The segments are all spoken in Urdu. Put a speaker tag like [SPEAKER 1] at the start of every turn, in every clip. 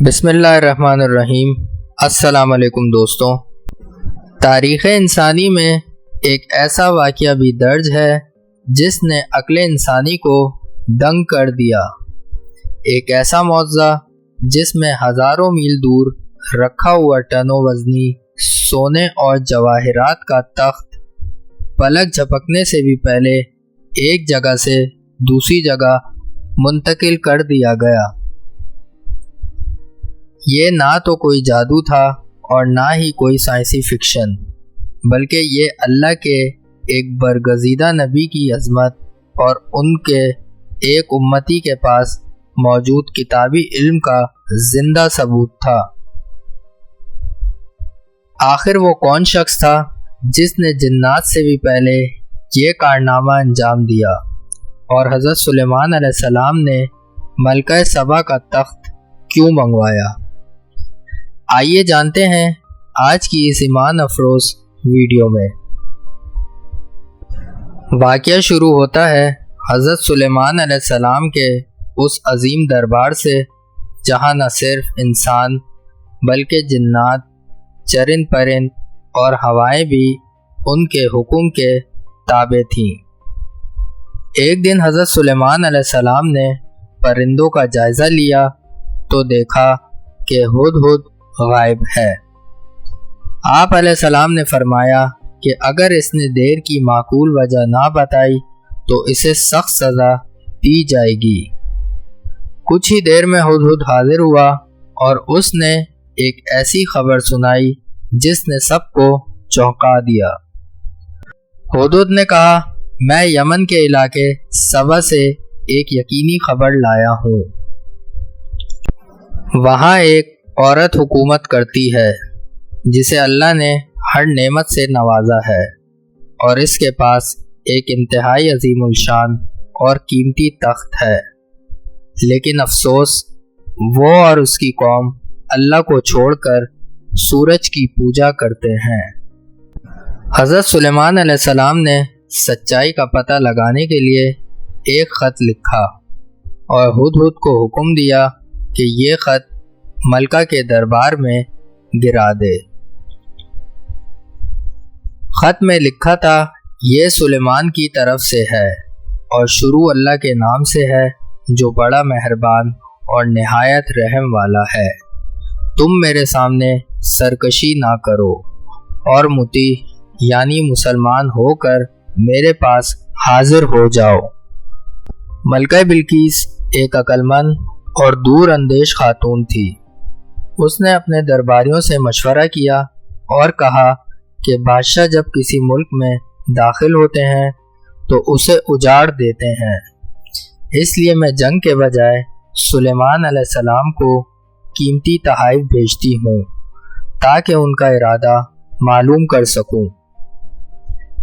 [SPEAKER 1] بسم اللہ الرحمن الرحیم۔ السلام علیکم دوستوں، تاریخ انسانی میں ایک ایسا واقعہ بھی درج ہے جس نے عقل انسانی کو دنگ کر دیا۔ ایک ایسا معجزہ جس میں ہزاروں میل دور رکھا ہوا ٹن وزنی سونے اور جواہرات کا تخت پلک جھپکنے سے بھی پہلے ایک جگہ سے دوسری جگہ منتقل کر دیا گیا۔ یہ نہ تو کوئی جادو تھا اور نہ ہی کوئی سائنسی فکشن، بلکہ یہ اللہ کے ایک برگزیدہ نبی کی عظمت اور ان کے ایک امتی کے پاس موجود کتابی علم کا زندہ ثبوت تھا۔ آخر وہ کون شخص تھا جس نے جنات سے بھی پہلے یہ کارنامہ انجام دیا، اور حضرت سلیمان علیہ السلام نے ملکہ سبا کا تخت کیوں منگوایا؟ آئیے جانتے ہیں آج کی اس ایمان افروز ویڈیو میں۔ واقعہ شروع ہوتا ہے حضرت سلیمان علیہ السلام کے اس عظیم دربار سے جہاں نہ صرف انسان بلکہ جنات، چرند پرند اور ہوائیں بھی ان کے حکم کے تابع تھیں۔ ایک دن حضرت سلیمان علیہ السلام نے پرندوں کا جائزہ لیا تو دیکھا کہ ہدہد غائب ہے۔ آپ علیہ السلام نے فرمایا کہ اگر اس نے دیر کی معقول وجہ نہ بتائی تو اسے سخت سزا دی جائے گی۔ کچھ ہی دیر میں ہدہد حاضر ہوا اور اس نے ایک ایسی خبر سنائی جس نے سب کو چونکا دیا۔ ہدہد نے کہا، میں یمن کے علاقے سبا سے ایک یقینی خبر لایا ہوں۔ وہاں ایک عورت حکومت کرتی ہے جسے اللہ نے ہر نعمت سے نوازا ہے، اور اس کے پاس ایک انتہائی عظیم الشان اور قیمتی تخت ہے، لیکن افسوس وہ اور اس کی قوم اللہ کو چھوڑ کر سورج کی پوجا کرتے ہیں۔ حضرت سلیمان علیہ السلام نے سچائی کا پتہ لگانے کے لیے ایک خط لکھا اور ہدہد کو حکم دیا کہ یہ خط ملکہ کے دربار میں گرا دے۔ خط میں لکھا تھا، یہ سلیمان کی طرف سے ہے اور شروع اللہ کے نام سے ہے جو بڑا مہربان اور نہایت رحم والا ہے۔ تم میرے سامنے سرکشی نہ کرو اور مطیع یعنی مسلمان ہو کر میرے پاس حاضر ہو جاؤ۔ ملکہ بلقیس ایک عقل مند اور دور اندیش خاتون تھی۔ اس نے اپنے درباریوں سے مشورہ کیا اور کہا کہ بادشاہ جب کسی ملک میں داخل ہوتے ہیں تو اسے اجاڑ دیتے ہیں، اس لیے میں جنگ کے بجائے سلیمان علیہ السلام کو قیمتی تحائف بھیجتی ہوں تاکہ ان کا ارادہ معلوم کر سکوں۔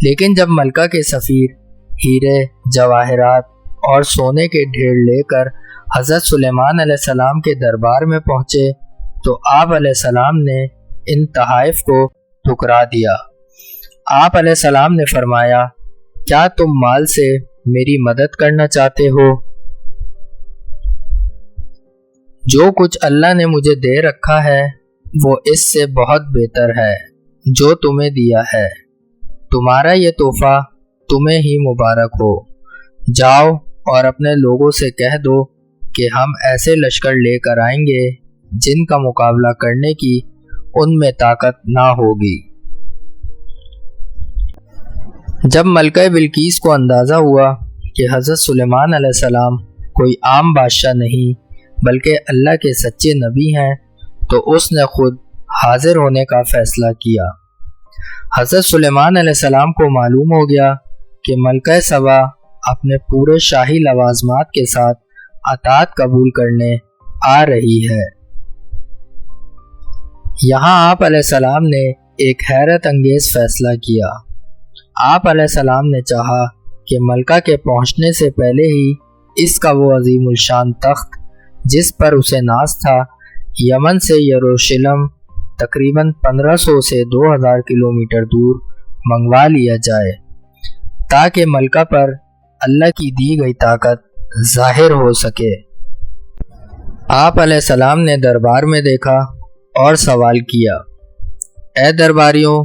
[SPEAKER 1] لیکن جب ملکہ کے سفیر ہیرے، جواہرات اور سونے کے ڈھیر لے کر حضرت سلیمان علیہ السلام کے دربار میں پہنچے تو آپ علیہ السلام نے ان تحائف کو ٹھکرا دیا۔ آپ علیہ السلام نے فرمایا، کیا تم مال سے میری مدد کرنا چاہتے ہو؟ جو کچھ اللہ نے مجھے دے رکھا ہے وہ اس سے بہت بہتر ہے جو تمہیں دیا ہے۔ تمہارا یہ تحفہ تمہیں ہی مبارک ہو۔ جاؤ اور اپنے لوگوں سے کہہ دو کہ ہم ایسے لشکر لے کر آئیں گے جن کا مقابلہ کرنے کی ان میں طاقت نہ ہوگی۔ جب ملکہ بلقیس کو اندازہ ہوا کہ حضرت سلیمان علیہ السلام کوئی عام بادشاہ نہیں بلکہ اللہ کے سچے نبی ہیں تو اس نے خود حاضر ہونے کا فیصلہ کیا۔ حضرت سلیمان علیہ السلام کو معلوم ہو گیا کہ ملکہ سبا اپنے پورے شاہی لوازمات کے ساتھ اطاعت قبول کرنے آ رہی ہے۔ یہاں آپ علیہ السلام نے ایک حیرت انگیز فیصلہ کیا۔ آپ علیہ السلام نے چاہا کہ ملکہ کے پہنچنے سے پہلے ہی اس کا وہ عظیم الشان تخت جس پر اسے ناز تھا یمن سے یروشلم تقریباً 1500 سے 2000 کلومیٹر دور منگوا لیا جائے تاکہ ملکہ پر اللہ کی دی گئی طاقت ظاہر ہو سکے۔ آپ علیہ السلام نے دربار میں دیکھا اور سوال کیا، اے درباریوں،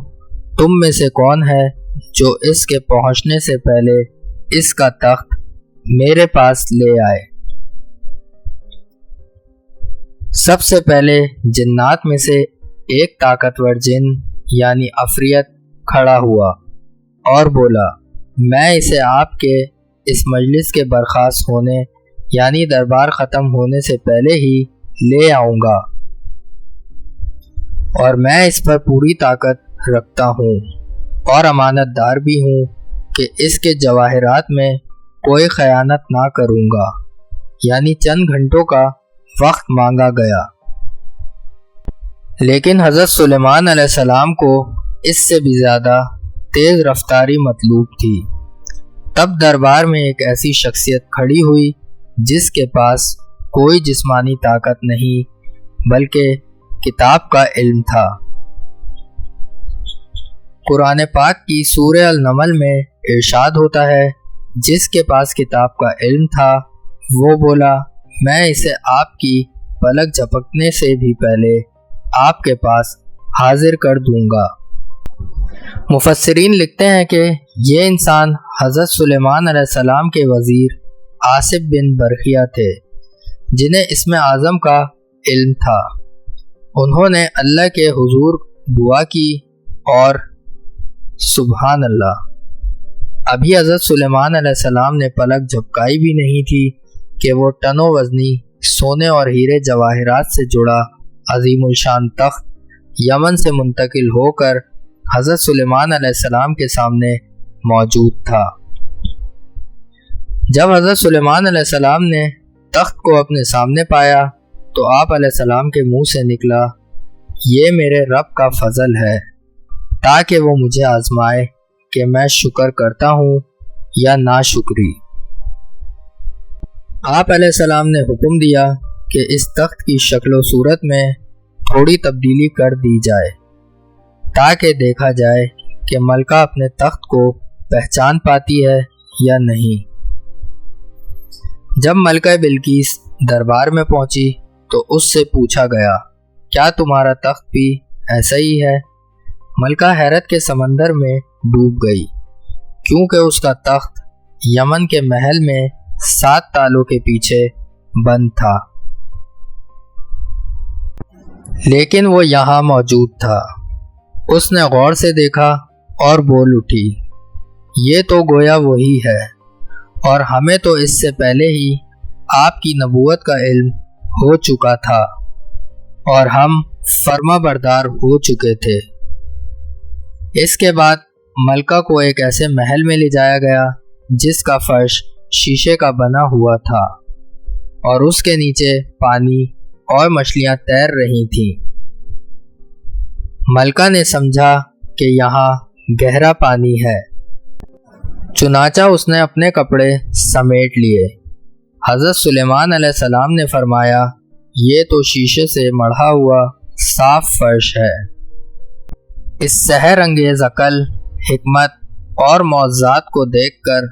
[SPEAKER 1] تم میں سے کون ہے جو اس کے پہنچنے سے پہلے اس کا تخت میرے پاس لے آئے؟ سب سے پہلے جنات میں سے ایک طاقتور جن یعنی عفریت کھڑا ہوا اور بولا، میں اسے آپ کے اس مجلس کے برخاست ہونے یعنی دربار ختم ہونے سے پہلے ہی لے آؤں گا، اور میں اس پر پوری طاقت رکھتا ہوں اور امانت دار بھی ہوں کہ اس کے جواہرات میں کوئی خیانت نہ کروں گا۔ یعنی چند گھنٹوں کا وقت مانگا گیا، لیکن حضرت سلیمان علیہ السلام کو اس سے بھی زیادہ تیز رفتاری مطلوب تھی۔ تب دربار میں ایک ایسی شخصیت کھڑی ہوئی جس کے پاس کوئی جسمانی طاقت نہیں بلکہ کتاب کا علم تھا۔ قرآن پاک کی سورہ النمل میں ارشاد ہوتا ہے، جس کے پاس کتاب کا علم تھا وہ بولا، میں اسے آپ کی پلک جھپکنے سے بھی پہلے آپ کے پاس حاضر کر دوں گا۔ مفسرین لکھتے ہیں کہ یہ انسان حضرت سلیمان علیہ السلام کے وزیر آصف بن برخیہ تھے، جنہیں اسم اعظم کا علم تھا۔ انہوں نے اللہ کے حضور دعا کی اور سبحان اللہ، ابھی حضرت سلیمان علیہ السلام نے پلک جھپکائی بھی نہیں تھی کہ وہ ٹنوں وزنی سونے اور ہیرے جواہرات سے جڑا عظیم الشان تخت یمن سے منتقل ہو کر حضرت سلیمان علیہ السلام کے سامنے موجود تھا۔ جب حضرت سلیمان علیہ السلام نے تخت کو اپنے سامنے پایا تو آپ علیہ السلام کے منہ سے نکلا، یہ میرے رب کا فضل ہے تاکہ وہ مجھے آزمائے کہ میں شکر کرتا ہوں یا ناشکری۔ آپ علیہ السلام نے حکم دیا کہ اس تخت کی شکل و صورت میں تھوڑی تبدیلی کر دی جائے تاکہ دیکھا جائے کہ ملکہ اپنے تخت کو پہچان پاتی ہے یا نہیں۔ جب ملکہ بلقیس دربار میں پہنچی تو اس سے پوچھا گیا، کیا تمہارا تخت بھی ایسا ہی ہے؟ ملکہ حیرت کے سمندر میں ڈوب گئی، کیونکہ اس کا تخت یمن کے محل میں 7 تالوں کے پیچھے بند تھا، لیکن وہ یہاں موجود تھا۔ اس نے غور سے دیکھا اور بول اٹھی، یہ تو گویا وہی ہے، اور ہمیں تو اس سے پہلے ہی آپ کی نبوت کا علم ہو چکا تھا اور ہم فرما بردار ہو چکے تھے۔ اس کے بعد ملکہ کو ایک ایسے محل میں لے جایا گیا جس کا فرش شیشے کا بنا ہوا تھا اور اس کے نیچے پانی اور مچھلیاں تیر رہی تھیں۔ ملکہ نے سمجھا کہ یہاں گہرا پانی ہے، چنانچہ اس نے اپنے کپڑے سمیٹ لیے۔ حضرت سلیمان علیہ السلام نے فرمایا، یہ تو شیشے سے مڑھا ہوا صاف فرش ہے۔ اس سحر انگیز عقل، حکمت اور معجزات کو دیکھ کر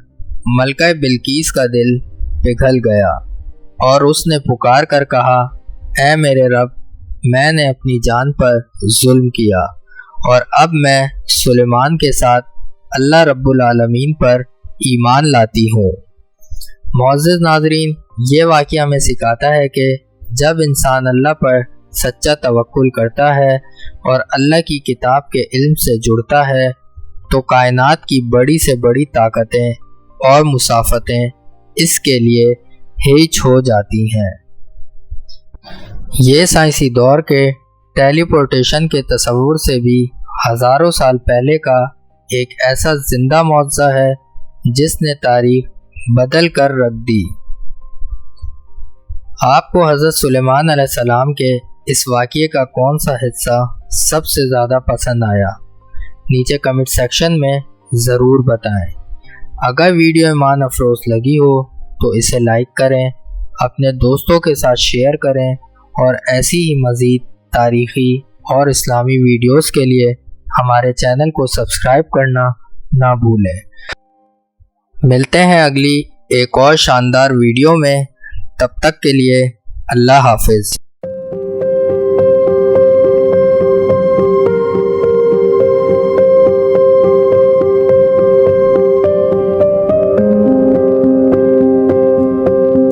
[SPEAKER 1] ملکہ بلقیس کا دل پگھل گیا اور اس نے پکار کر کہا، اے میرے رب، میں نے اپنی جان پر ظلم کیا اور اب میں سلیمان کے ساتھ اللہ رب العالمین پر ایمان لاتی ہوں۔ معزز ناظرین، یہ واقعہ ہمیں سکھاتا ہے کہ جب انسان اللہ پر سچا توکل کرتا ہے اور اللہ کی کتاب کے علم سے جڑتا ہے تو کائنات کی بڑی سے بڑی طاقتیں اور مسافتیں اس کے لیے ہیچ ہو جاتی ہیں۔ یہ سائنسی دور کے ٹیلی پورٹیشن کے تصور سے بھی ہزاروں سال پہلے کا ایک ایسا زندہ معجزہ ہے جس نے تاریخ بدل کر رکھ دی۔ آپ کو حضرت سلیمان علیہ السلام کے اس واقعے کا کون سا حصہ سب سے زیادہ پسند آیا؟ نیچے کمنٹ سیکشن میں ضرور بتائیں۔ اگر ویڈیو ایمان افروز لگی ہو تو اسے لائک کریں، اپنے دوستوں کے ساتھ شیئر کریں اور ایسی ہی مزید تاریخی اور اسلامی ویڈیوز کے لیے ہمارے چینل کو سبسکرائب کرنا نہ بھولیں۔ ملتے ہیں اگلی ایک اور شاندار ویڈیو میں، تب تک کے لیے اللہ حافظ۔